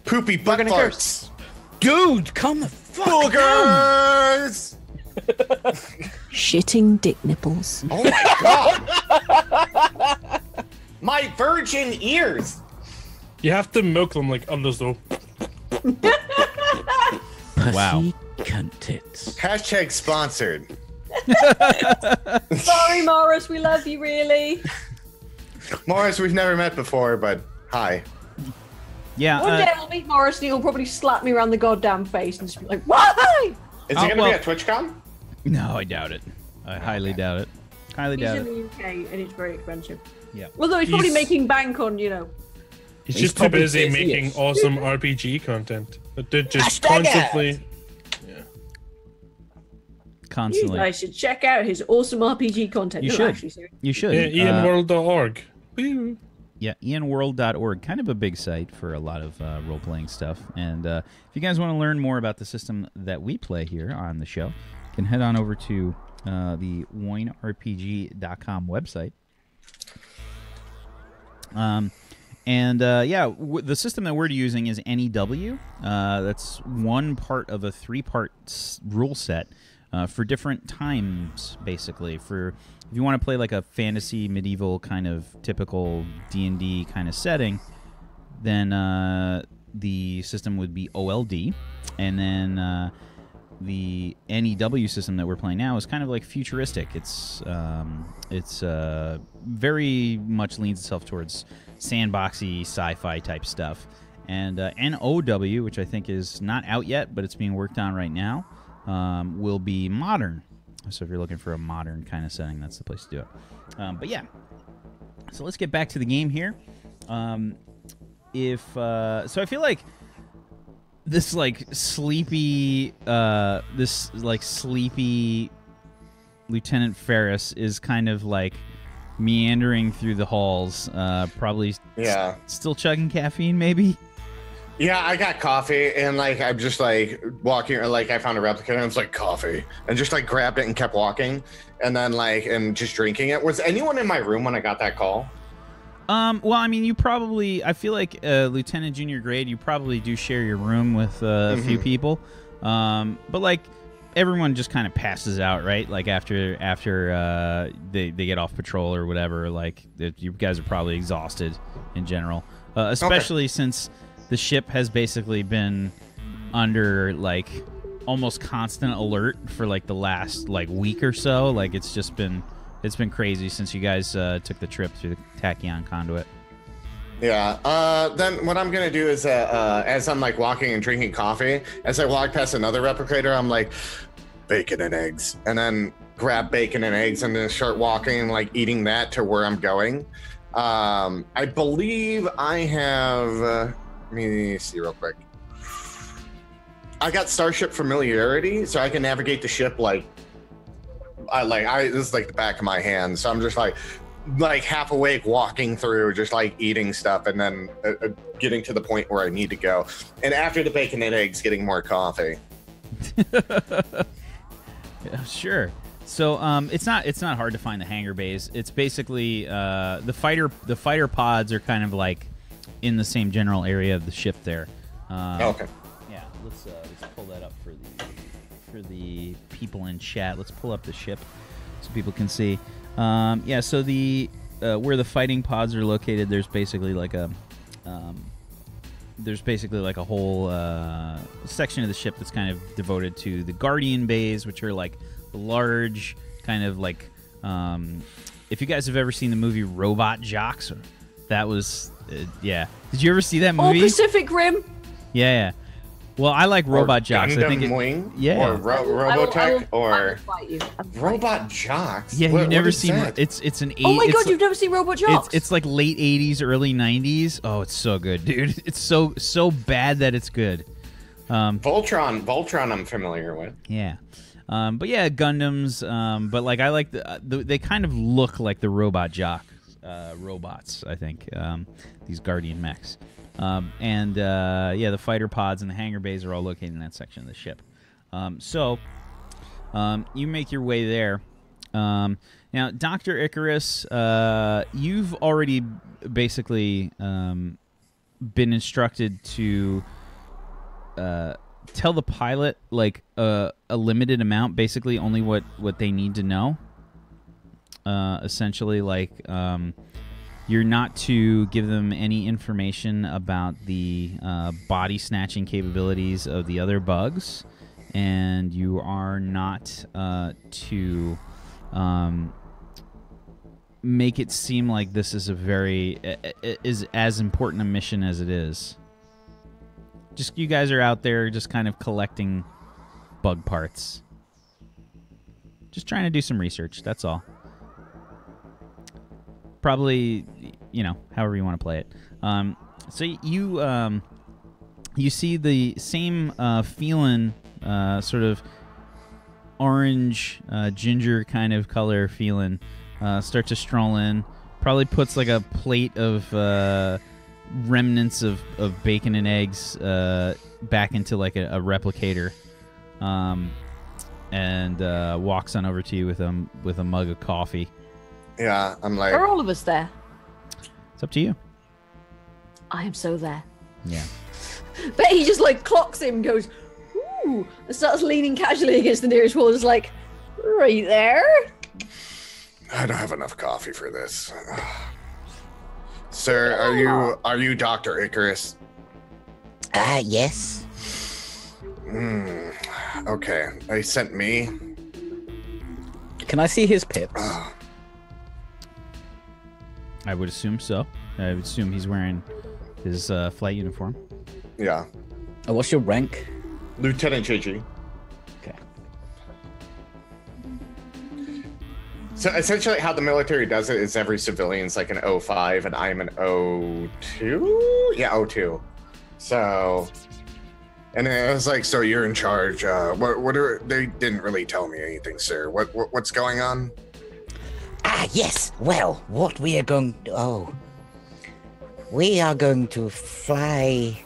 Poopy butt farts. Dude, come the fuck down. Boogers! Shitting dick nipples. Oh my god! My virgin ears! You have to milk them like others, though. Wow. Cunt tits. Hashtag sponsored. Sorry, Morris, we love you, really. Morris, we've never met before, but hi. Yeah. One day I'll meet Morris and he'll probably slap me around the goddamn face and just be like, why? Is he gonna be at TwitchCon? No, I doubt it. I highly doubt it. Highly He's doubt in it. the UK and it's very expensive. Yeah. Although he's probably making bank on, you know. He's He's just too probably busy busy. making awesome RPG content. That did just Hashtag constantly. You Constantly. guys should check out his awesome RPG content. You No, should. actually, seriously. You should. Yeah, ianworld.org. Woo. Yeah, ianworld.org. Kind of a big site for a lot of role-playing stuff. And if you guys want to learn more about the system that we play here on the show, you can head on over to the WoinRPG.com website. The system that we're using is n.e.w. That's one part of a three-part rule set for different times, basically. For if you want to play like a fantasy, medieval kind of typical D&D kind of setting, then the system would be OLD, and then the n.e.w. system that we're playing now is kind of like futuristic. It's very much leans itself towards sandboxy sci-fi type stuff. And n.e.w., which I think is not out yet, but it's being worked on right now, will be modern. So if you're looking for a modern kind of setting, that's the place to do it. But yeah, so let's get back to the game here. So I feel like this sleepy Lieutenant Ferris is kind of like meandering through the halls, probably still chugging caffeine, maybe. Yeah, I got coffee, and like I'm just like walking, or like I found a replica, and I was like coffee, and just like grabbed it and kept walking, and then and just drinking it. Was anyone in my room when I got that call? Well, I mean, I feel like Lieutenant Junior Grade, you probably do share your room with a few people, but like everyone just kind of passes out, right? Like after they get off patrol or whatever. Like you guys are probably exhausted in general, especially since the ship has basically been under like almost constant alert for like the last like week or so. Like it's been crazy since you guys took the trip through the Tachyon conduit. Yeah. Then what I'm gonna do is, as I'm like walking and drinking coffee, as I walk past another replicator, I'm like, bacon and eggs, and then grab bacon and eggs and then start walking, like eating that to where I'm going. I believe I have. Let me see real quick. I got Starship Familiarity, so I can navigate the ship this is like the back of my hand. So I'm just like half awake, walking through, just like eating stuff, and then getting to the point where I need to go. And after the bacon and eggs, getting more coffee. Yeah, sure. So it's not hard to find the hangar bays. It's basically the fighter pods are kind of like in the same general area of the ship there. Okay. Yeah, let's pull that up for the people in chat. Let's pull up the ship so people can see. Yeah, so the where the fighting pods are located, there's basically like a whole section of the ship that's kind of devoted to the Guardian bays, which are like large kind of like if you guys have ever seen the movie Robot Jocks, that was yeah. Did you ever see that movie? Or Pacific Rim. Yeah. Well, I like Robot Jocks. Gundam I think Wing? Yeah. Or Robotech? I Or will fight you. Robot Jocks? Yeah, What you've never is seen that? It's an Oh my it's god, like- you've never seen Robot Jocks? It's like late 80s, early 90s. Oh, it's so good, dude. It's so bad that it's good. Voltron I'm familiar with. Yeah. But yeah, Gundams. But like I like they kind of look like the Robot Jock robots, I think. These Guardian mechs. Yeah, the fighter pods and the hangar bays are all located in that section of the ship. So you make your way there. Now, Dr. Icarus, you've already basically been instructed to tell the pilot like a limited amount, basically only what they need to know. Essentially, like you're not to give them any information about the body snatching capabilities of the other bugs, and you are not to make it seem like this is is as important a mission as it is. Just you guys are out there just kind of collecting bug parts. Just trying to do some research, that's all. Probably, however you want to play it. So you see the same Felan sort of orange, ginger kind of color Felan start to stroll in. Probably puts like a plate of remnants of bacon and eggs back into like a replicator, and walks on over to you with a mug of coffee. Yeah, I'm like... Are all of us there? It's up to you. I am so there. Yeah. But he just like clocks him and goes, ooh, and starts leaning casually against the nearest wall. Just like, right there. I don't have enough coffee for this. Sir, are you Dr. Icarus? Yes. Okay, they sent me. Can I see his pips? I would assume so. I would assume he's wearing his flight uniform. Yeah. Oh, what's your rank? Lieutenant JG. Okay. So essentially how the military does it is every civilian's like an 05 and I'm an 02? Yeah, 02. So, and it was like, so you're in charge. They didn't really tell me anything, sir. What's going on? Yes. Well, what we are going to... Oh. We are going to fly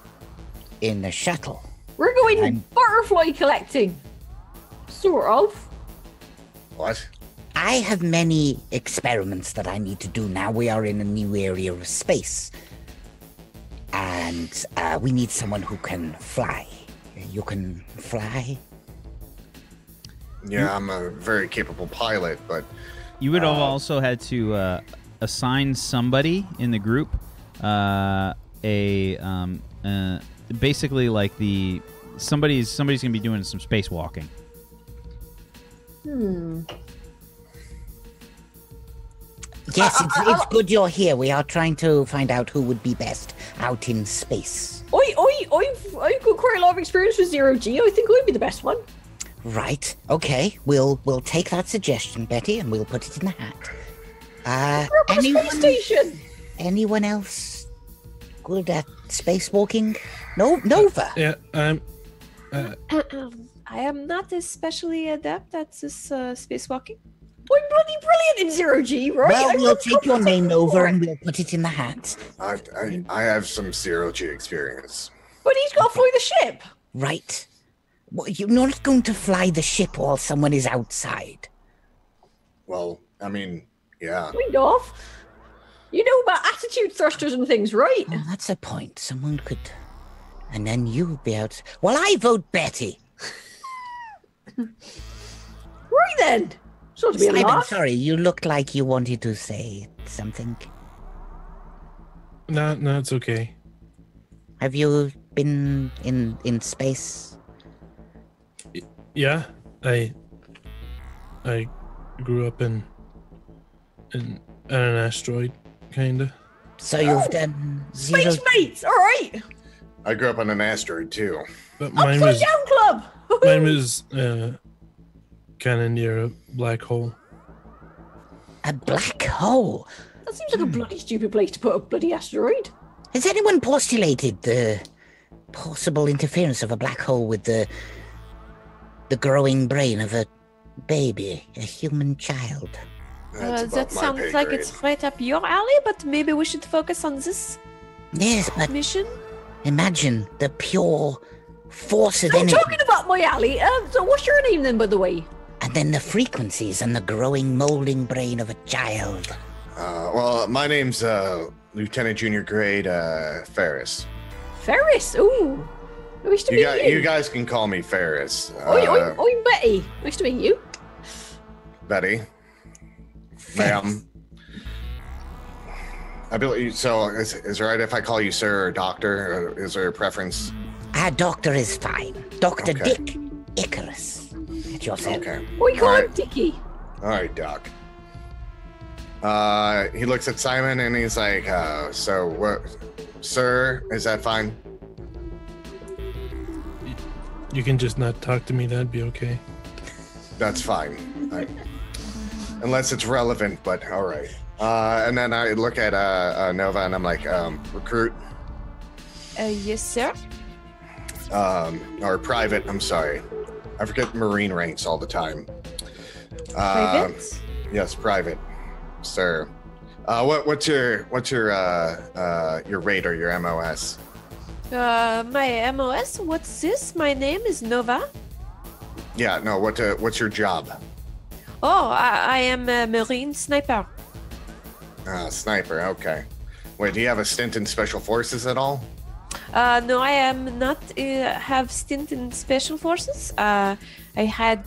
in a shuttle. We're going butterfly collecting. Sort of. What? I have many experiments that I need to do now. We are in a new area of space. And we need someone who can fly. You can fly? Yeah, I'm a very capable pilot, but... You would have also had to assign somebody in the group basically like somebody's gonna be doing some spacewalking. Yes, it's good you're here. We are trying to find out who would be best out in space. I've got quite a lot of experience with Zero G. I think I'd be the best one. Right. Okay. We'll take that suggestion, Betty, and we'll put it in the hat. We're on a space station. Anyone else good at spacewalking? No, Nova. Yeah, I am not especially adept at this spacewalking. I'm bloody brilliant in Zero G, right? Well, we'll take your name, Nova, and we'll put it in the hat. I have some Zero G experience. But he's got to fly the ship. Right. Well, you're not going to fly the ship while someone is outside. Well, I mean, yeah. Kind of. You know about attitude thrusters and things, right? Oh, that's a point. Someone could... And then you'd be out... Well, I vote Betty. Right then. It's not to be a Simon, laugh. sorry, you looked like you wanted to say something. no, it's okay. Have you been in space? Yeah, I grew up in an asteroid, kinda. So you've done zero... Space mates, all right. I grew up on an asteroid too. But mine Upside down club. was kind of near a black hole. A black hole? That seems like a bloody stupid place to put a bloody asteroid. Has anyone postulated the possible interference of a black hole with the growing brain of a baby, a human child? That's above That my sounds pay like grade. it's right up your alley, but maybe we should focus on this Yes, but mission. imagine the pure force of I'm energy, talking about my alley. So what's your name then, by the way? and then the frequencies and the growing, molding brain of a child. Well, my name's Lieutenant Junior Grade Ferris. Ferris. Ooh. Nice to meet you. You guys can call me Ferris. I'm Betty. Nice to meet you. Betty. Ma'am. I believe so. Is it right if I call you sir or doctor? Or is there a preference? Doctor is fine. Dr. Okay. Dick Icarus. At your service. Okay. We call All him right. Dickie. All right, Doc. He looks at Simon and he's like, so what, sir, is that fine? You can just not talk to me. That'd be okay. That's fine. Unless it's relevant, but all right. And then I look at Nova and I'm like, recruit, Yes, sir. or private, I'm sorry. I forget Marine ranks all the time. Private? Yes, private, sir. What's your rate or your MOS? My MOS. What's this? My name is Nova. Yeah, no. What's your job? Oh, I am a Marine sniper. Sniper. Okay. Wait, do you have a stint in special forces at all? No, I am not have stint in special forces. I had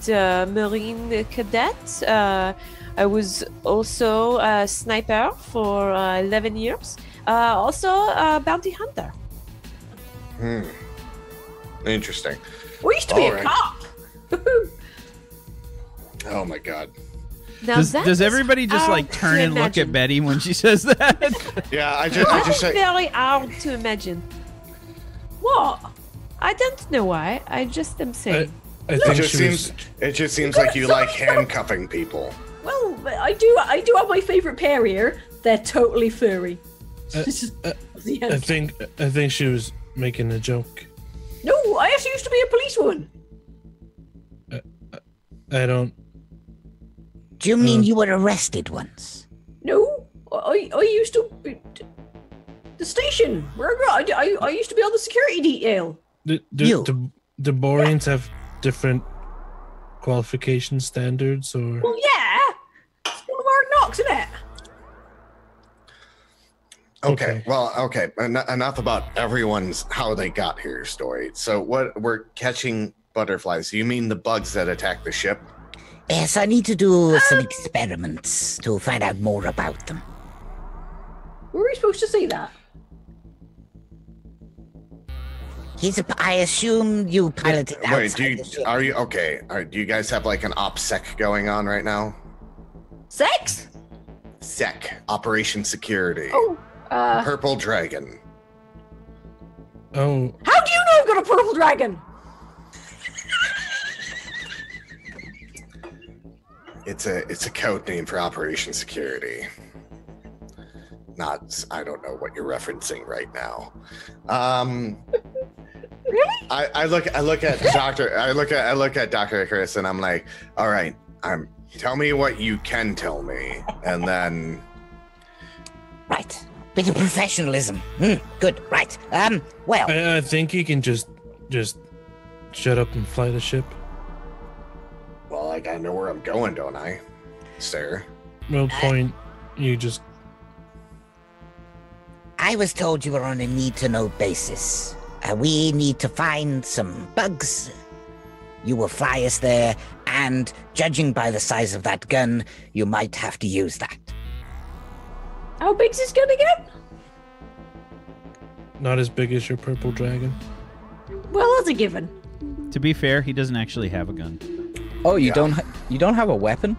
Marine cadet. I was also a sniper for 11 years. Also a bounty hunter. Interesting. We used to be All a right. cop. Oh my god. Now Does that is everybody just hard like turn to and look at imagine. Betty when she says that? Yeah, I That just is say. very hard to imagine. What? I don't know why. I just am saying. I It think just she was. seems like you like handcuffing people. Well, I do have my favorite pair here. They're totally furry. The I end. think she was making a joke. No, I actually used to be a policewoman. I don't. Do you mean you were arrested once? No, I used to be the station. Where I used to be on the security detail. Do You. the Boreans have different qualification standards, or Well, yeah, it's one of our knocks, isn't it? Okay. Well, okay. Enough about everyone's how they got here story. So what we're catching butterflies. You mean the bugs that attack the ship? Yes, I need to do some experiments to find out more about them. Were we supposed to say that? I assume you piloted Wait, outside the ship. are you okay? Do you guys have like an OPSEC going on right now? Sex? SEC, Operation Security. Oh, Purple Dragon. oh, how do you know I've got a purple dragon? It's a code name for Operation Security. I don't know what you're referencing right now. Really? I look at Dr. Icarus and I'm like, all right, tell me what you can tell me, and then Right. Bit of professionalism. Good. Right. Well, I think he can just shut up and fly the ship. well, I gotta know where I'm going, don't I, sir? No point. You just I was told you were on a need-to-know basis. We need to find some bugs. You will fly us there, and judging by the size of that gun, you might have to use that. How big's this gun again? not as big as your purple dragon. Well, that's a given. To be fair, he doesn't actually have a gun. Oh, you Yeah. you don't have a weapon?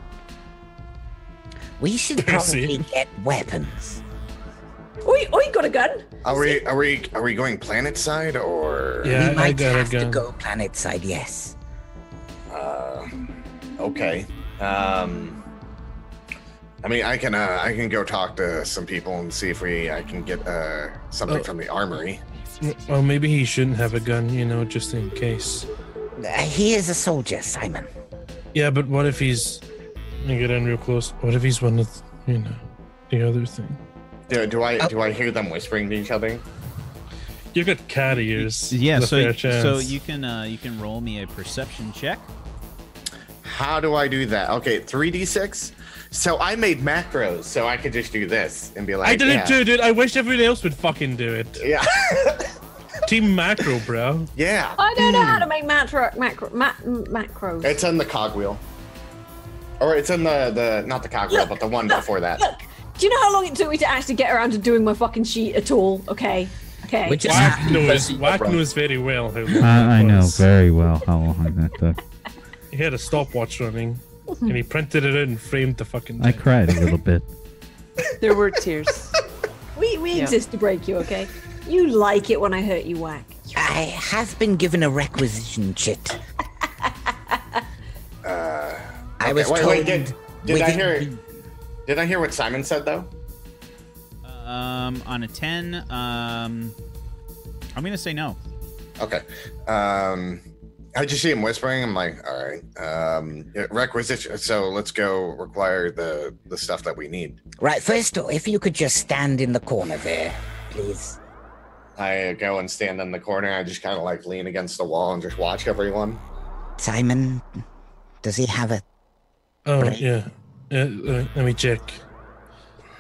We should probably get weapons. I got a gun. Are we going planet side or? Yeah, We I might got a have to gun. go planet side, yes. Okay. I mean, I can go talk to some people and see if I can get something from the armory. Well, maybe he shouldn't have a gun, just in case. He is a soldier, Simon. Yeah, but what if he's... Let me get in real close. What if he's one of, the other thing? Do I hear them whispering to each other? You got cat ears. Yeah, There's a fair so chance. you can roll me a perception check. How do I do that? Okay, 3d6. So I made macros, so I could just do this and be like, I did yeah. it too, dude. I wish everyone else would fucking do it. Yeah. Team macro, bro. Yeah. I don't know how to make macros. It's in the cogwheel. Or it's in the not the cogwheel, but the one before that. Look, do you know how long it took me to actually get around to doing my fucking sheet at all? Okay. We just Wack knows very well how long that I know was. very well how long that took. He had a stopwatch running, and he printed it out and framed the fucking I thing. cried a little bit. There were tears. We exist to break you, okay? You like it when I hurt you, Whack. I have been given a requisition chit. I was told. Wait, did I hear what Simon said though? On a 10, I'm gonna say no. Okay. I just see him whispering. I'm like, all right. Requisition. So let's go require the stuff that we need. Right, first, if you could just stand in the corner there, please. I go and stand in the corner. I just kind of like lean against the wall and just watch everyone. Simon, does he have a... Oh, yeah. Let me check.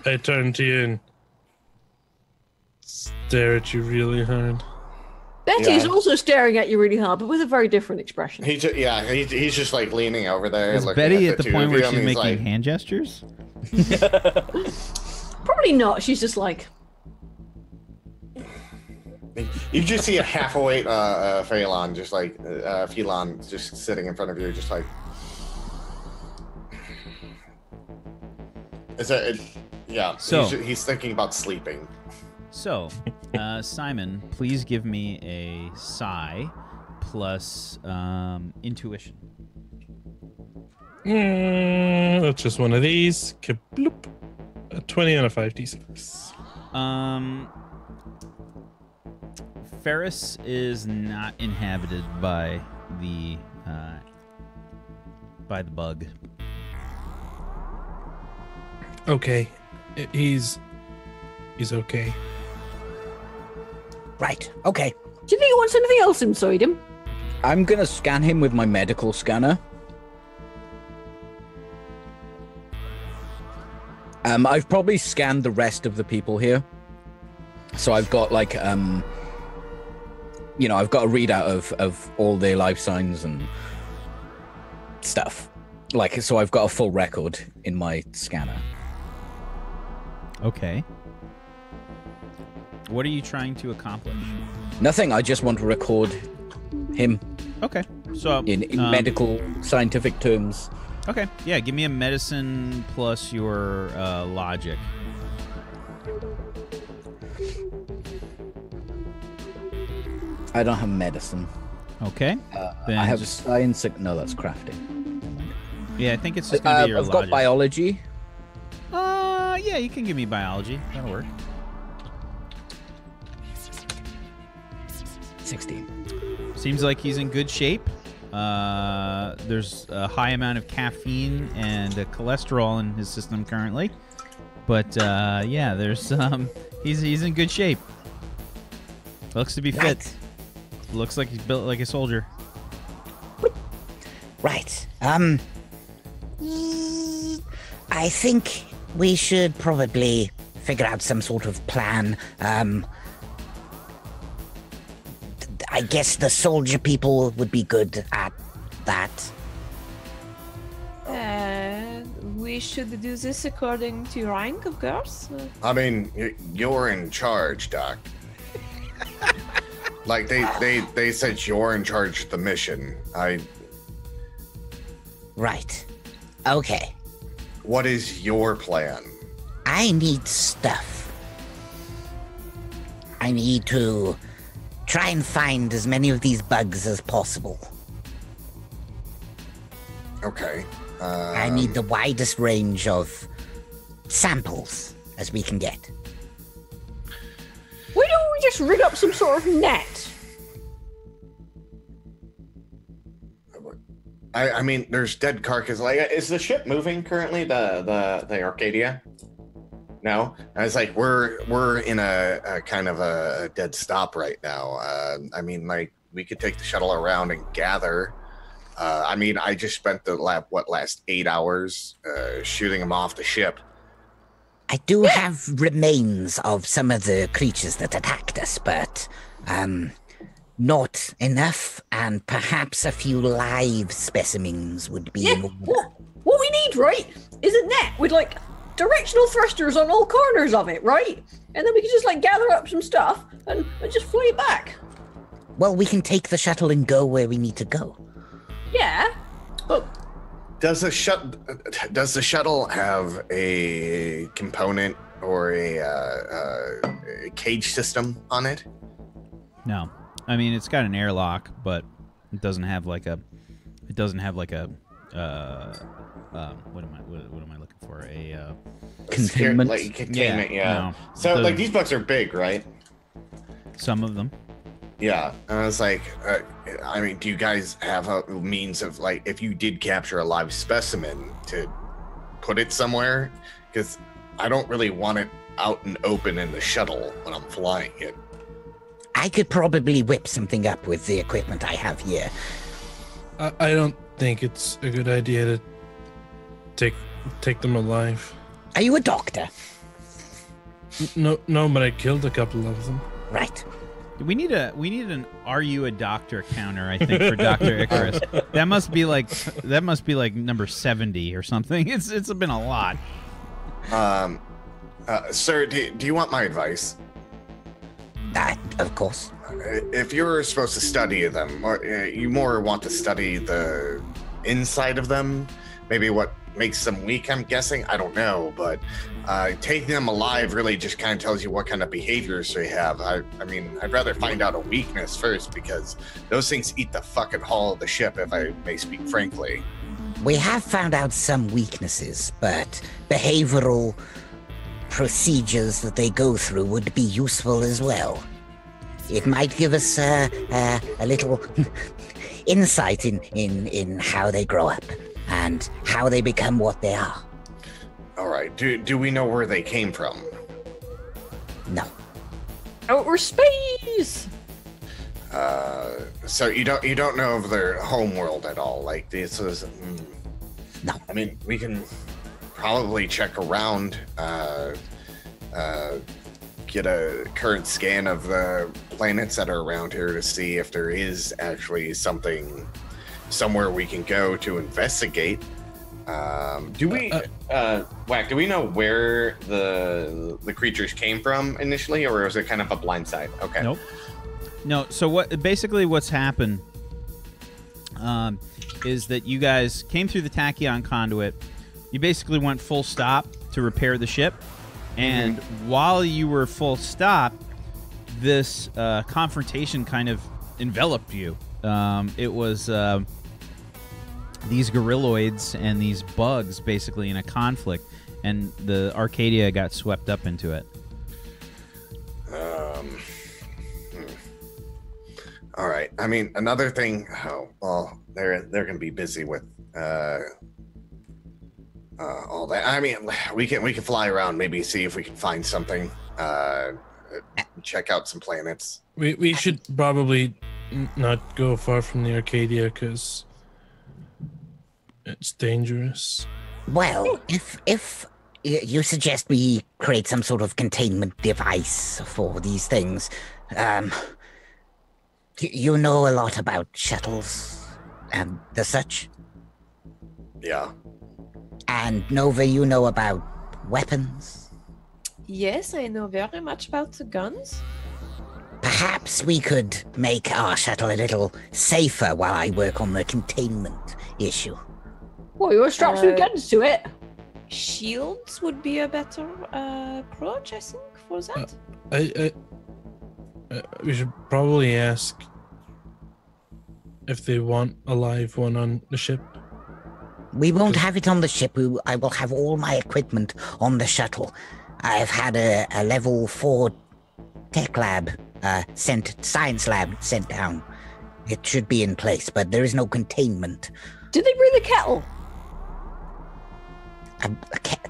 I turn to you and stare at you really hard. Betty is Yeah. also staring at you really hard, but with a very different expression. He's just like leaning over there. Is looking Betty at at the the two point of where you, she's and he's making like, hand gestures? Probably not. She's just like... You just see a half awake Felan, just like Felan, just sitting in front of you, just like. Yeah. So- he's thinking about sleeping. So, Simon, please give me a psi plus intuition. That's just one of these. Kabloop. A 20 and a 5d6. Ferris is not inhabited by the bug. Okay. He's okay. Right, okay. Do you think he wants anything else inside him? I'm gonna scan him with my medical scanner. I've probably scanned the rest of the people here. So I've got like I've got a readout of all their life signs and stuff. Like, so I've got a full record in my scanner. Okay. What are you trying to accomplish? Nothing, I just want to record him Okay. So in medical scientific terms. Okay. Yeah, give me a medicine plus your logic. I don't have medicine. Okay. Then I have just- science. No, that's crafting. Yeah, I think it's just gonna be your I've logic. got biology. Yeah, you can give me biology. That'll work. 16. Seems like he's in good shape. There's a high amount of caffeine and cholesterol in his system currently, but yeah, there's he's in good shape. Looks to be fit. Right. Looks like he's built like a soldier. Right. I think we should probably figure out some sort of plan. I guess the soldier people would be good at that. We should do this according to rank, of course. I mean, you're in charge, Doc. Like they said you're in charge of the mission. Right. Okay. What is your plan? I need stuff. I need to try and find as many of these bugs as possible. Okay. I need the widest range of samples as we can get. Why don't we just rig up some sort of net? I mean, there's dead carcass. Like, is the ship moving currently? The Arcadia? No. I was like, we're in a kind of a dead stop right now. I mean, like, we could take the shuttle around and gather. I mean, I just spent the last 8 hours shooting them off the ship. I do have remains of some of the creatures that attacked us, but Not enough, and perhaps a few live specimens would be in order. What we need, right, is a net with like directional thrusters on all corners of it, right? And then we can just like gather up some stuff and just fly it back. Well, we can take the shuttle and go where we need to go. Yeah, but Does the shuttle have a component or a cage system on it? No, I mean it's got an airlock, but it doesn't have like a. What am I looking for? A Containment. Containment, yeah. No. So like these bugs are big, right? Some of them. Yeah, and I was like, I mean, do you guys have a means of like, if you did capture a live specimen, to put it somewhere? Because I don't really want it out and open in the shuttle when I'm flying it. I could probably whip something up with the equipment I have here. I don't think it's a good idea to take them alive. Are you a doctor? No, but I killed a couple of them. Right. We need an "Are you a doctor?" counter, I think, for Dr. Icarus. That must be like number 70 or something. It's been a lot. Sir, do you want my advice? Of course. If you're supposed to study them, or you more want to study the inside of them, maybe what makes them weak, I'm guessing. I don't know, but taking them alive really just kind of tells you what kind of behaviors they have. I mean, I'd rather find out a weakness first, because those things eat the fucking hull of the ship, if I may speak frankly. We have found out some weaknesses, but behavioral procedures that they go through would be useful as well. It might give us a little insight in how they grow up and how they become what they are. All right. Do we know where they came from? No. outer space. So you don't know of their home world at all. Like this is. No. I mean, we can probably check around. Get a current scan of the planets that are around here to see if there is actually something somewhere we can go to investigate. Do we know where the creatures came from initially, or was it kind of a blindside? Okay. Nope. No. So what's happened is that you guys came through the tachyon conduit. You basically went full stop to repair the ship. And while you were full stop, this confrontation kind of enveloped you. It was these gorilloids and these bugs basically in a conflict, and the Arcadia got swept up into it. All right. I mean, another thing. Oh, well, they're gonna be busy with all that. I mean, we can fly around, maybe see if we can find something. Check out some planets. We should probably not go far from the Arcadia because it's dangerous. Well, if you suggest we create some sort of containment device for these things, you know a lot about shuttles and the such. Yeah. And Nova, you know about weapons? Yes, I know very much about the guns. Perhaps we could make our shuttle a little safer while I work on the containment issue. Well, you're strapped with guns to it. Shields would be a better approach, I think, for that. We should probably ask if they want a live one on the ship. We won't have it on the ship. I will have all my equipment on the shuttle. I've had a level 4 tech lab science lab sent down. It should be in place, but there is no containment. Did they bring the kettle? A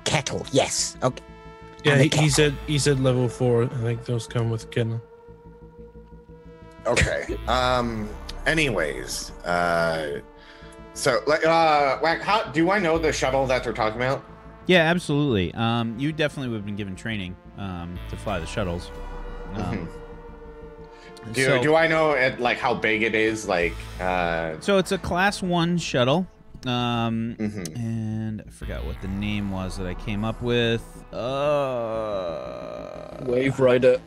kettle, yes. Okay. Yeah, he said level 4. I think those come with kettle. Okay. Anyways, so like, how do I know the shuttle that they're talking about? Yeah, absolutely. You definitely would have been given training to fly the shuttles. Do I know like how big it is? Like, so it's a Class 1 shuttle. Mm-hmm. And I forgot what the name was that I came up with. Wave Rider.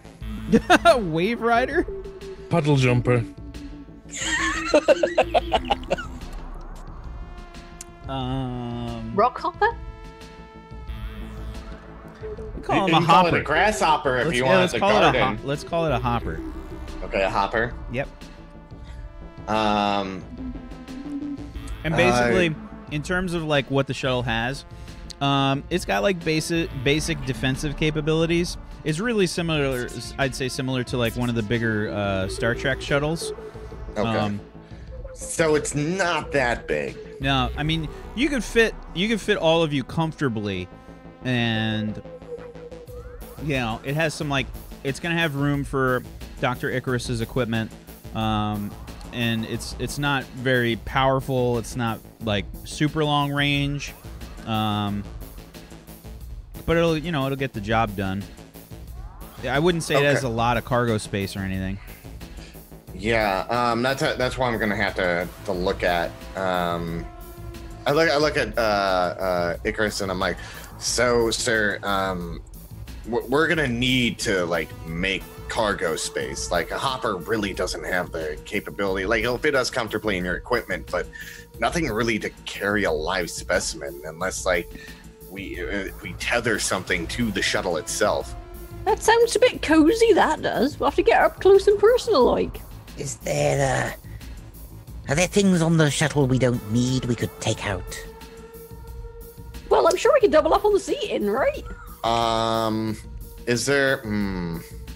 Wave Rider? Puddle jumper. Rock hopper? We call him you a can call hopper. it a grasshopper if you Yeah, want let's the call garden. let's call it a hopper. Okay, a hopper. Yep. Um, And basically, in terms of like what the shuttle has, it's got like basic defensive capabilities. It's really similar, I'd say, similar to like one of the bigger Star Trek shuttles. okay. So it's not that big. No, I mean you could fit all of you comfortably, and you know it has some like it's gonna have room for Dr. Icarus's equipment, and it's not very powerful. It's not like super long range, but it'll get the job done. I wouldn't say it has a lot of cargo space or anything. Yeah, that's what I'm gonna have to look at. I look at Icarus and I'm like, so sir, we're gonna need to like make cargo space. Like a hopper really doesn't have the capability. Like it'll fit us comfortably in your equipment, but nothing really to carry a live specimen unless like we tether something to the shuttle itself. That sounds a bit cozy, that does. We'll have to get up close and personal, like. Is there, are there things on the shuttle we don't need we could take out? Well, I'm sure we can double up on the seating, right? Is there,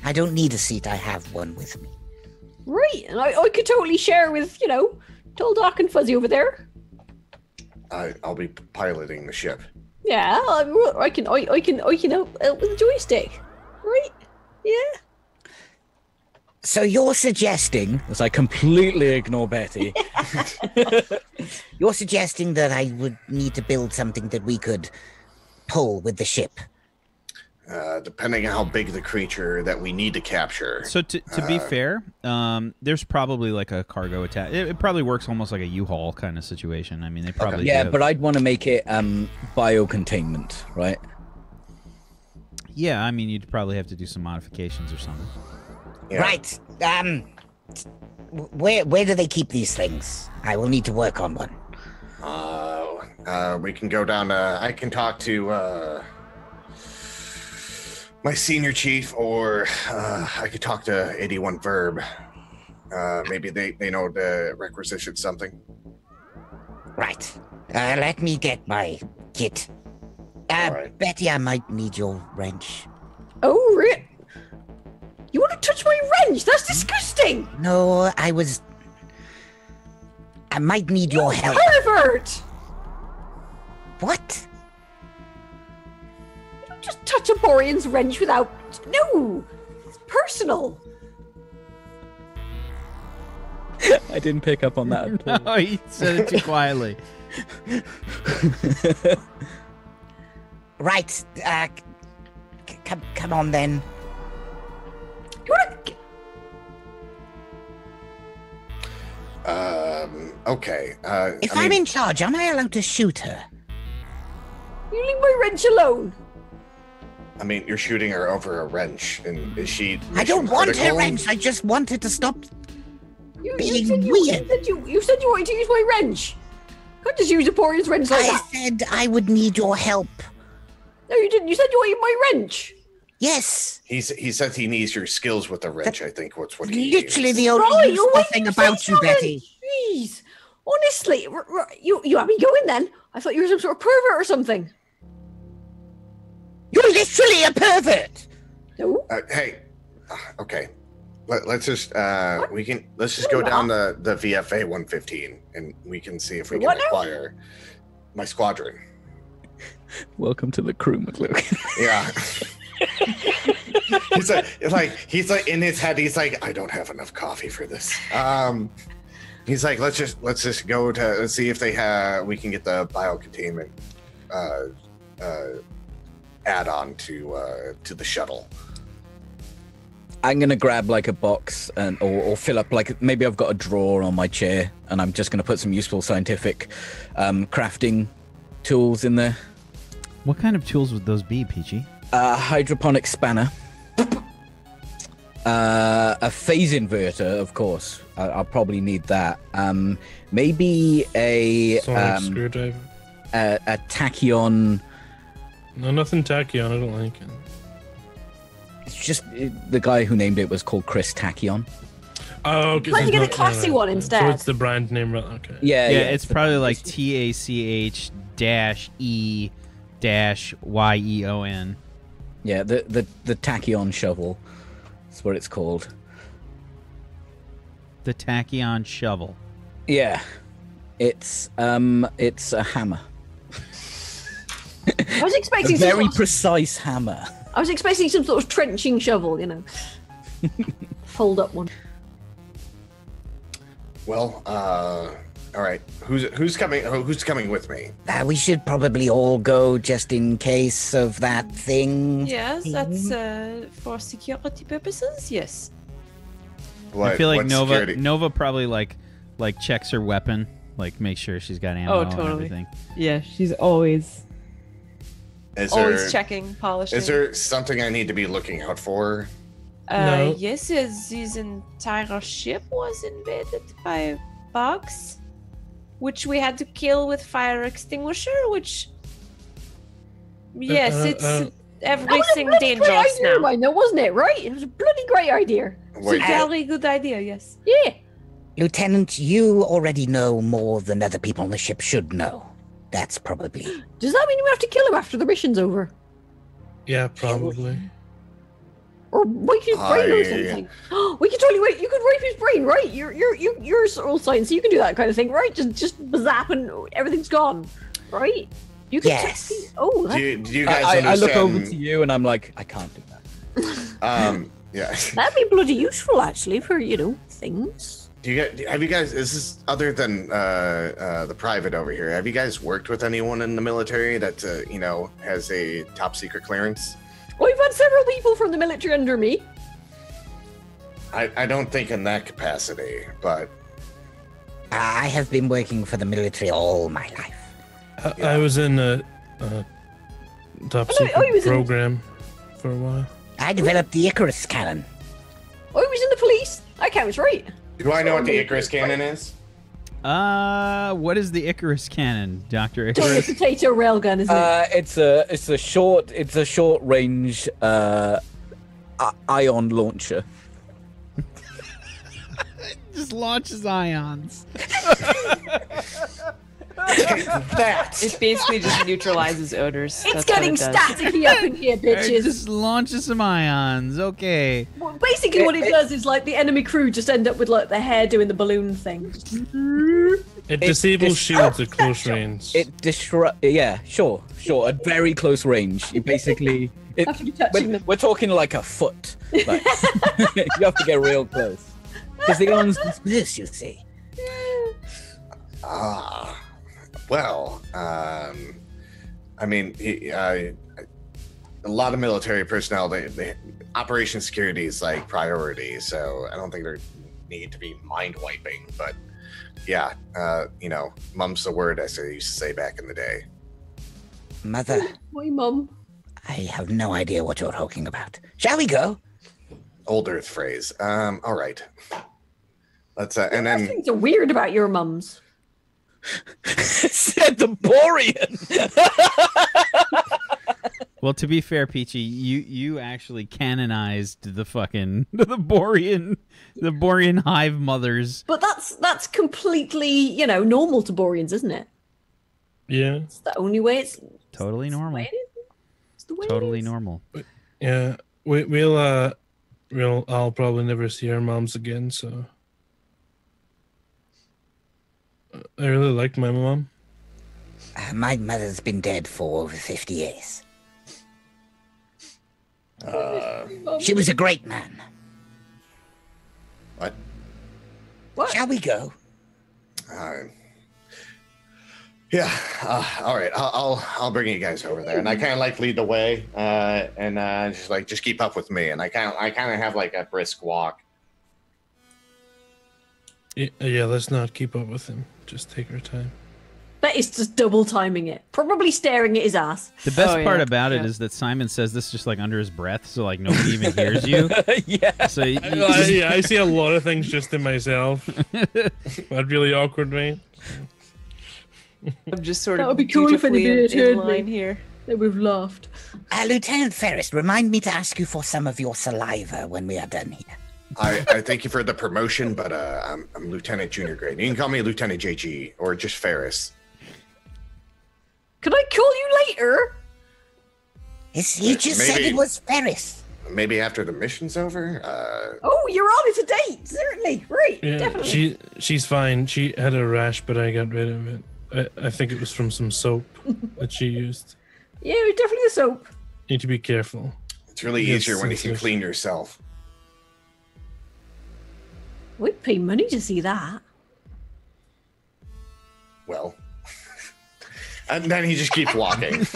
I don't need a seat, I have one with me. Right, and I could totally share with, Tall, Dark, and Fuzzy over there. I'll be piloting the ship. Yeah, I can help with the joystick. Right? Yeah. So you're suggesting, as I completely ignore Betty, You're suggesting that I would need to build something that we could pull with the ship. Depending on how big the creature that we need to capture. So to be fair, there's probably like a cargo attach. It probably works almost like a U-Haul kind of situation. I mean, they probably yeah, do. but I'd want to make it biocontainment, right? Yeah, I mean, you'd probably have to do some modifications or something. Yeah. Right. Where do they keep these things? I will need to work on one. We can go down to, I can talk to my senior chief, or I could talk to 81 Verb. Maybe they know to requisition something. Right. Let me get my kit. Alright. Betty, I might need your wrench. Oh, really? You want to touch my wrench? That's disgusting! No, I might need your help. Pervert! What? You don't just touch a Borean's wrench without... No! It's personal. I didn't pick up on that at all. No, he said it too quietly. Right. Come on then. You want to... Okay. If I'm in charge, am I allowed to shoot her? You leave my wrench alone. I mean, you're shooting her over a wrench, and is she? I don't want her critical? wrench. I just wanted to stop You being said you weird. wanted to use my wrench. Can't just use a Borean's wrench like I that. said I would need your help. No, you didn't. You said you wanted my wrench. Yes. He says he needs your skills with the wrench. I think what's what he Literally needs. the only Right, useful you're thing waiting about for you, something. Betty. Jeez. Honestly, you had me going then. I thought you were some sort of pervert or something. You're literally a pervert. No. Hey, okay. Let's just let's just go down the VFA 115, and we can see if we can What now? acquire my squadron. Welcome to the crew, McLuhan. Yeah. he's like in his head, he's like, I don't have enough coffee for this. He's like, let's just go to see if we can get the biocontainment add-on to the shuttle. I'm gonna grab like a box or fill up like maybe I've got a drawer on my chair, and I'm just gonna put some useful scientific crafting tools in there. What kind of tools would those be, Peachy? Hydroponic spanner. A phase inverter, of course. I'll probably need that. Maybe a Sonic screwdriver. A tachyon. No, nothing tachyon. I don't like it. It's just the guy who named it was called Chris Tachyon. Oh, okay. Why don't you get a not- classy one instead? So it's the brand name, right? Okay. Yeah, It's probably like TACH-E-YEON. Yeah, the tachyon shovel. That's what it's called. The tachyon shovel. Yeah, it's a hammer. I was expecting A very some sort of, precise hammer. I was expecting some sort of trenching shovel, you know. Fold up one. Well, all right. Who's coming with me? We should probably all go just in case of that thing. Yes, that's for security purposes. Yes. I feel like what security? Nova probably like checks her weapon, like make sure she's got ammo and totally. everything. Yeah, she's always. Always checking, polishing. Is there something I need to be looking out for? No. Yes, his entire ship was invaded by bugs, which we had to kill with fire extinguisher. Which, yes, it's everything Great dangerous idea, now. mine, though, wasn't it? Right? It was a bloody great idea. Wait, It's a very good idea. Yes. Yeah. Lieutenant, you already know more than other people on the ship should know. That's probably... Does that mean we have to kill him after the mission's over? Yeah, probably. Or wake his brain or something? We could totally wait. You could rape his brain, right? You're all science, so you can do that kind of thing, right? Just zap and everything's gone, right? You can Yes. Oh, do you guys I understand? look over to you and I'm like, I can't do that. Yeah. that'd be bloody useful, actually, for things. Have you guys? Is this other than the private over here? Have you guys worked with anyone in the military that has a top secret clearance? I've had several people from the military under me. I don't think in that capacity, but I have been working for the military all my life. I was in a top he secret was in- program for a while. I developed the Icarus cannon. I was in the police. That counts, right? do I know what the Icarus cannon is? What is the Icarus cannon, Dr. It's only a Icarus? potato railgun, isn't it? It's a short range ion launcher. Just launches ions. It basically just neutralizes odors. It's That's what getting it does. staticky up in here, It bitches. just launches some ions. Okay. Well, basically, what it does is like the enemy crew just end up with like their hair doing the balloon thing. It disables shields at close range. It disrupt. Yeah, sure. At very close range, you basically. After you touching them. We're talking like a foot. Like, you have to get real close. Because the ions This, you see. Well, I mean, a lot of military personnel, they operation security is like priority, so I don't think there need to be mind wiping. But yeah, mum's the word, as I used to say back in the day. Mother, My mum. I have no idea what you're talking about. Shall we go? Old Earth phrase. All right. Let's and then Things are weird about your mums. said the Borean. Well, to be fair, Peachy, you actually canonized the fucking the Borean hive mothers. But that's completely, normal to Boreans, isn't it? Yeah. It's the only way it's Totally normal. It's the way Totally it is. normal. Yeah. I'll probably never see our moms again, so I really liked my mom. My mother's been dead for over 50 years. She was a great man. what? Shall we go? Yeah. All right. I'll bring you guys over there, and I kind of like lead the way, and just keep up with me, and I kind of have like a brisk walk. Yeah, let's not keep up with him. Just take our time. That is just double timing it. Probably staring at his ass. The best part about it is that Simon says this just like under his breath, so like nobody even hears you. Yeah. So I see a lot of things just in myself. That really awkward, mate. I'm just sort That of would be cool if anybody had in heard line me. here. They would have laughed. Lieutenant Ferris, remind me to ask you for some of your saliva when we are done here. I thank you for the promotion, but I'm Lieutenant Junior Grade. You can call me Lieutenant JG or just Ferris. Can I call you later? You just said it was Ferris. Maybe after the mission's over. Oh, you're on it a date. Certainly. Right. Yeah, Definitely. she's fine. She had a rash, but I got rid of it. I think it was from some soap that she used. Yeah, definitely the soap. Need to be careful. It's really easier when you can clean yourself. We'd pay money to see that. Well. And then he just keeps walking.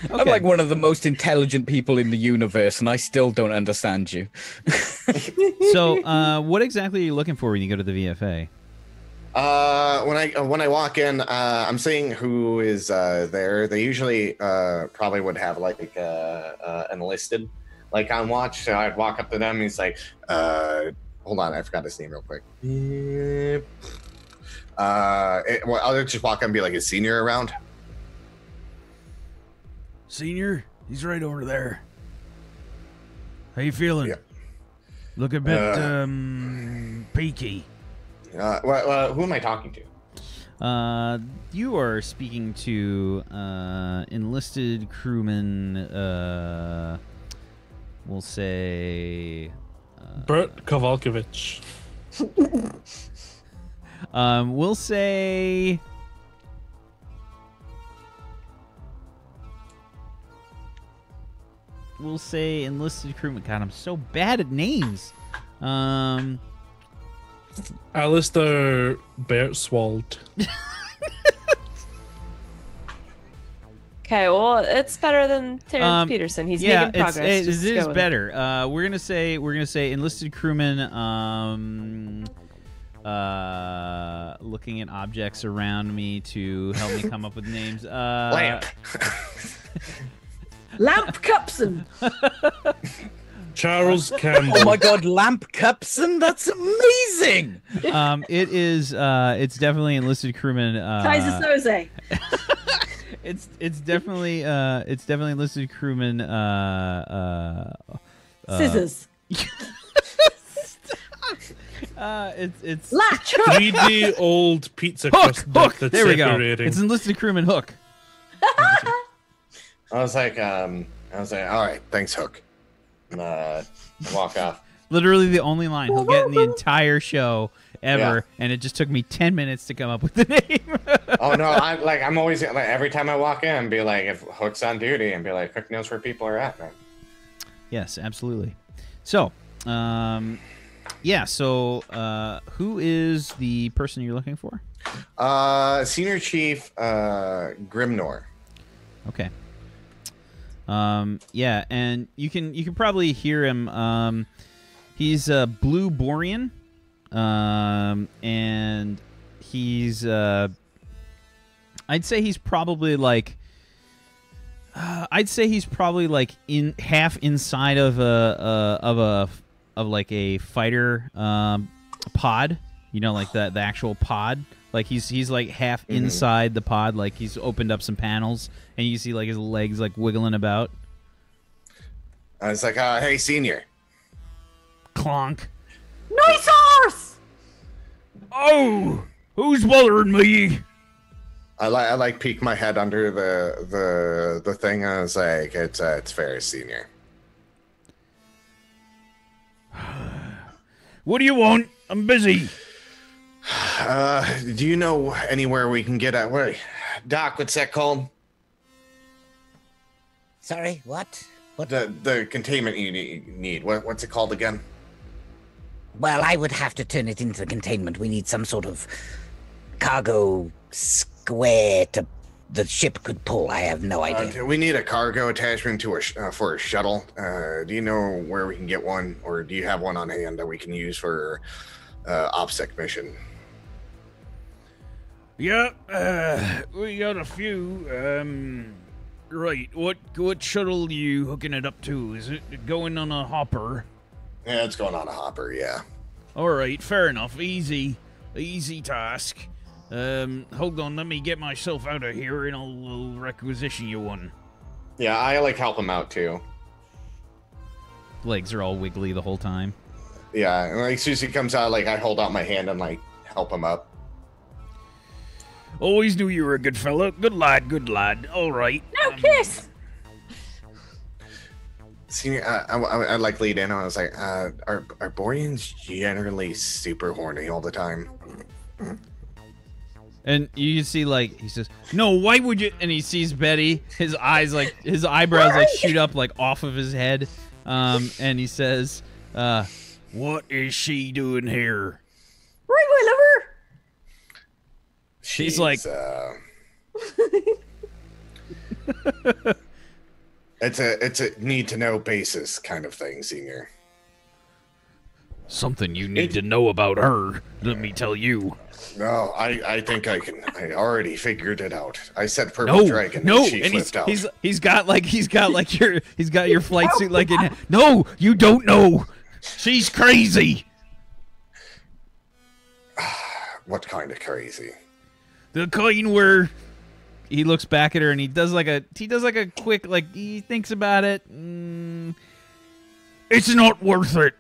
I'm like one of the most intelligent people in the universe, and I still don't understand you. So, what exactly are you looking for when you go to the VFA? When I walk in, I'm seeing who is there. They usually probably would have like enlisted like on watch. So I'd walk up to them. And he's like, "Hold on, I forgot his name real quick." I'll just walk up and be like, "Is Senior around?" Senior, he's right over there. How you feeling? Yeah. Look a bit peaky. Who am I talking to? You are speaking to enlisted crewman. We'll say Bert Kovalkovich. We'll say. We'll say enlisted crewman. God, I'm so bad at names. Alistair Bertswald. Okay, well, it's better than Terrence Peterson. He's making progress. It Just is go with better. We're gonna say enlisted crewman. Looking at objects around me to help me come up with names. Lamp. Lamp Cupson. Charles Campbell. Oh my God, Lamp Cupson, that's amazing. It's definitely enlisted crewman. Kaiser Soze. It's definitely enlisted crewman. Scissors. It's Latch. 3D old pizza Hook. crust duck that's There we go. separating. It's enlisted crewman Hook. I was like, all right, thanks, Hook. And, walk off. Literally the only line he'll get in the entire show ever, and it just took me 10 minutes to come up with the name. Oh no, I'm always like every time I walk in, be like, if Hook's on duty, and be like, Hook knows where people are at, man. Yes, absolutely. So, who is the person you're looking for? Senior Chief Grimnor. Okay. Yeah, and you can probably hear him. He's a blue Borean, and he's I'd say he's probably like in half inside of like a fighter pod, like the actual pod. Like he's like half inside the pod, like he's opened up some panels, and you see like his legs like wiggling about. I was like, hey, Senior. Clonk. Nice horse. Oh, who's bothering me? I like peek my head under the thing. I was like, it's Ferris Senior. What do you want? I'm busy. Do you know anywhere we can get at? Wait, Doc, what's that called? Sorry, what? The containment you need. What's it called again? Well, I would have to turn it into containment. We need some sort of cargo square the ship could pull? I have no idea. We need a cargo attachment to for a shuttle. Do you know where we can get one, or do you have one on hand that we can use for OPSEC mission? Yeah, we got a few. Right, what shuttle are you hooking it up to? Is it going on a hopper? Yeah, it's going on a hopper, yeah. All right, fair enough. Easy task. Hold on, let me get myself out of here and I'll requisition you one. Yeah, I help him out too. Legs are all wiggly the whole time. Yeah, and as soon as he comes out, I hold out my hand and help him up. Always knew you were a good fella. Good lad. All right. No kiss. See, I lead in. I was like, are Boreans generally super horny all the time? And you can see, he says, no, why would you? And he sees Betty. His eyes, his eyebrows, shoot up, off of his head. And he says, what is she doing here? Right, my lover. She's like... It's a need-to-know basis kind of thing, Senior. Something you need to know about her, let me tell you. No, I think I already figured it out. I said purple dragon. No, and she flipped out. He's got your flight suit in. No, you don't know. She's crazy. What kind of crazy? The kind where he looks back at her and he does a quick he thinks about it. It's not worth it.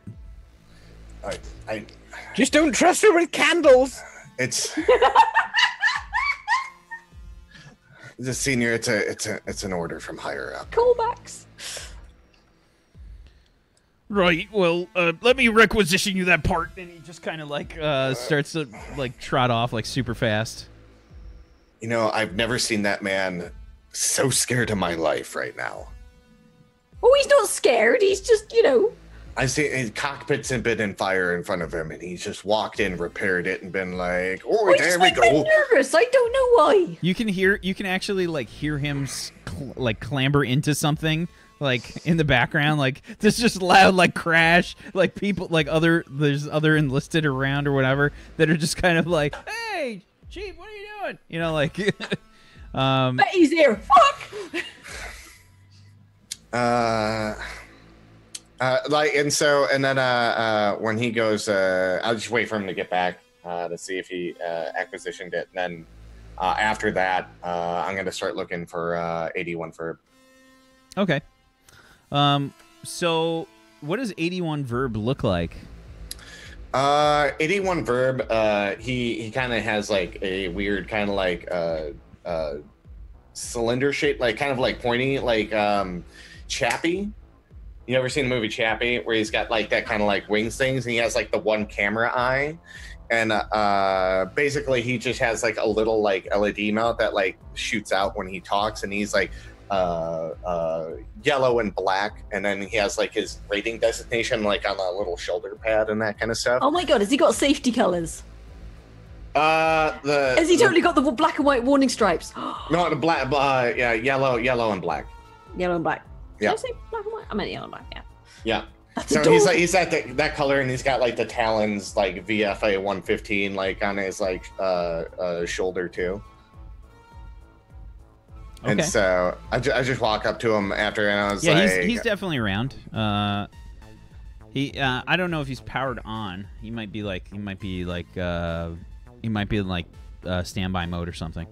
I just don't trust her with candles. It's the Senior. It's an order from higher up. Callbacks. Right. Well, let me requisition you that part. And he just kind of starts to trot off super fast. You know, I've never seen that man so scared of my life right now. Oh, he's not scared. He's just, I see his cockpit's been in fire in front of him, and he's just walked in, repaired it, and been like, "Oh, there we go." I'm nervous. I don't know why. You can actually hear him clamber into something in the background. There's just loud crash. People there's other enlisted around or whatever that are just kind of "Hey, Chief, what are you doing?" Betty's here. Fuck. And then when he goes, I'll just wait for him to get back to see if he acquisitioned it. And then after that, I'm going to start looking for 81 verb. Okay. So what does 81 verb look like? 81 verb, he kind of has a weird kind of cylinder shape, kind of pointy, Chappie. You ever seen the movie Chappie, where he's got that kind of wings things, and he has the one camera eye, and basically he just has a little LED mount that shoots out when he talks, and he's yellow and black, and then he has his rating designation on a little shoulder pad and that kind of stuff. Oh my god, has he got safety colors? Has he totally got the black and white warning stripes? No, the black, yeah, yellow and black. Yellow and black. Yeah. Did I say black and white? I meant yellow and black. Yeah. Yeah. That's so adorable. he's at that color, and he's got the talons VFA 115 on his shoulder too. Okay. And so I just walk up to him after, and I was he's definitely around. I don't know if he's powered on. He might be in standby mode or something.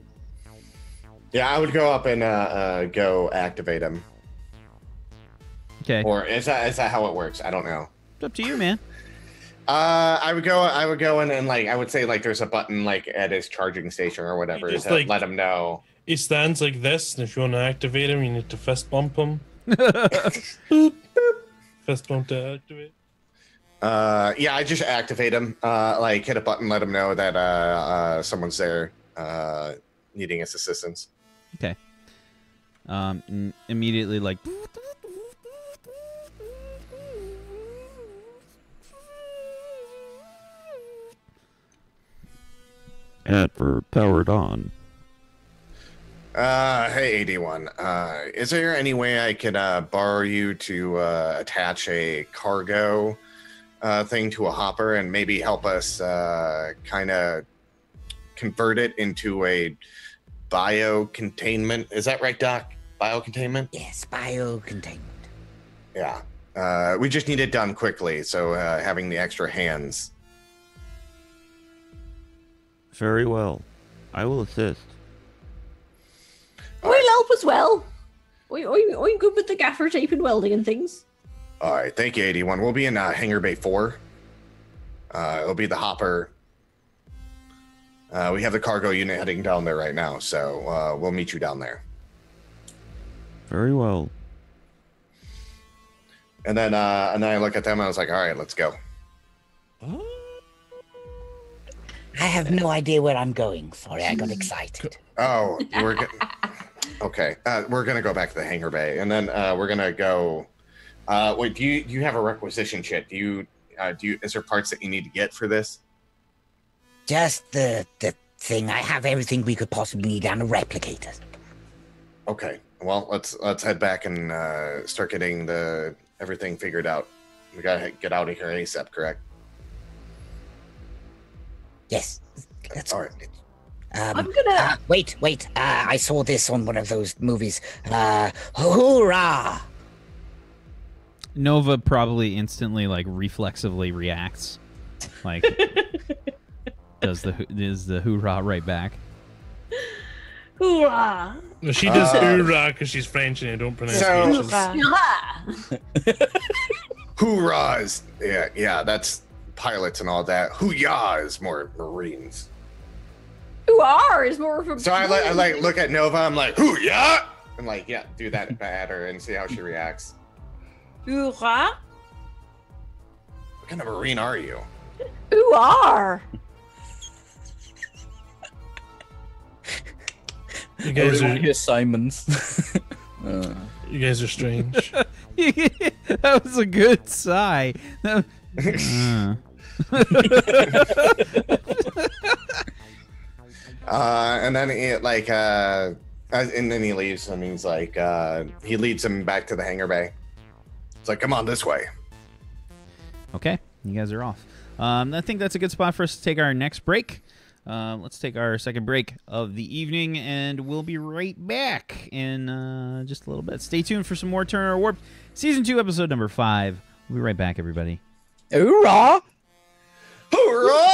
Yeah, I would go up and go activate him. Okay. Or is that how it works? I don't know. It's up to you, man. I would go in and I would say there's a button at his charging station or whatever Just, to let him know. He stands like this, and if you want to activate him, you need to fist bump him. Boop, boop. Fist bump to activate. Yeah, I just activate him. Hit a button, let him know that someone's there needing his assistance. Okay. Immediately at for powered on. Hey, 81. Is there any way I could borrow you to attach a cargo thing to a hopper and maybe help us kind of convert it into a bio-containment? Is that right, Doc? Bio-containment? Yes, bio-containment. Yeah. We just need it done quickly, so having the extra hands. Very well. I will assist. We'll help as well. I'm good with the gaffer tape and welding and things. All right, thank you, 81. We'll be in Hangar Bay 4. It'll be the hopper. We have the cargo unit heading down there right now, so we'll meet you down there. Very well. And then I look at them and I was like, all right, let's go. I have no idea where I'm going. Sorry, I got excited. Oh, okay. We're gonna go back to the hangar bay, and then we're gonna go. Wait, do you have a requisition kit? Do you is there parts that you need to get for this? Just the thing. I have everything we could possibly need and a replicator. Okay. Well, let's head back and start getting everything figured out. We gotta get out of here ASAP, correct? Yes. That's all right. I'm gonna wait. I saw this on one of those movies. Hoorah! Nova probably instantly, like, reflexively reacts, like does the hoorah right back. Hoorah! No, she does hoorah because she's French and I don't pronounce Hoorah! Hoorah is yeah, that's pilots and all that. Hoo-yah is more Marines. Hoo-are is more of a... So I like look at Nova, I'm like, hoo-yah! And like, yeah, do that at her and see how she reacts. Hoorah! What kind of Marine are you? Hoo-are! You guys are here, Simons. You guys are strange. That was a good sigh. And then and then he leaves and he's like, he leads him back to the hangar bay. It's like, come on this way. Okay, you guys are off. I think that's a good spot for us to take our next break. Let's take our second break of the evening, and we'll be right back in just a little bit. Stay tuned for some more Turner Warped Season 2, Episode number 5. We'll be right back, everybody. Hoorah! Hoorah!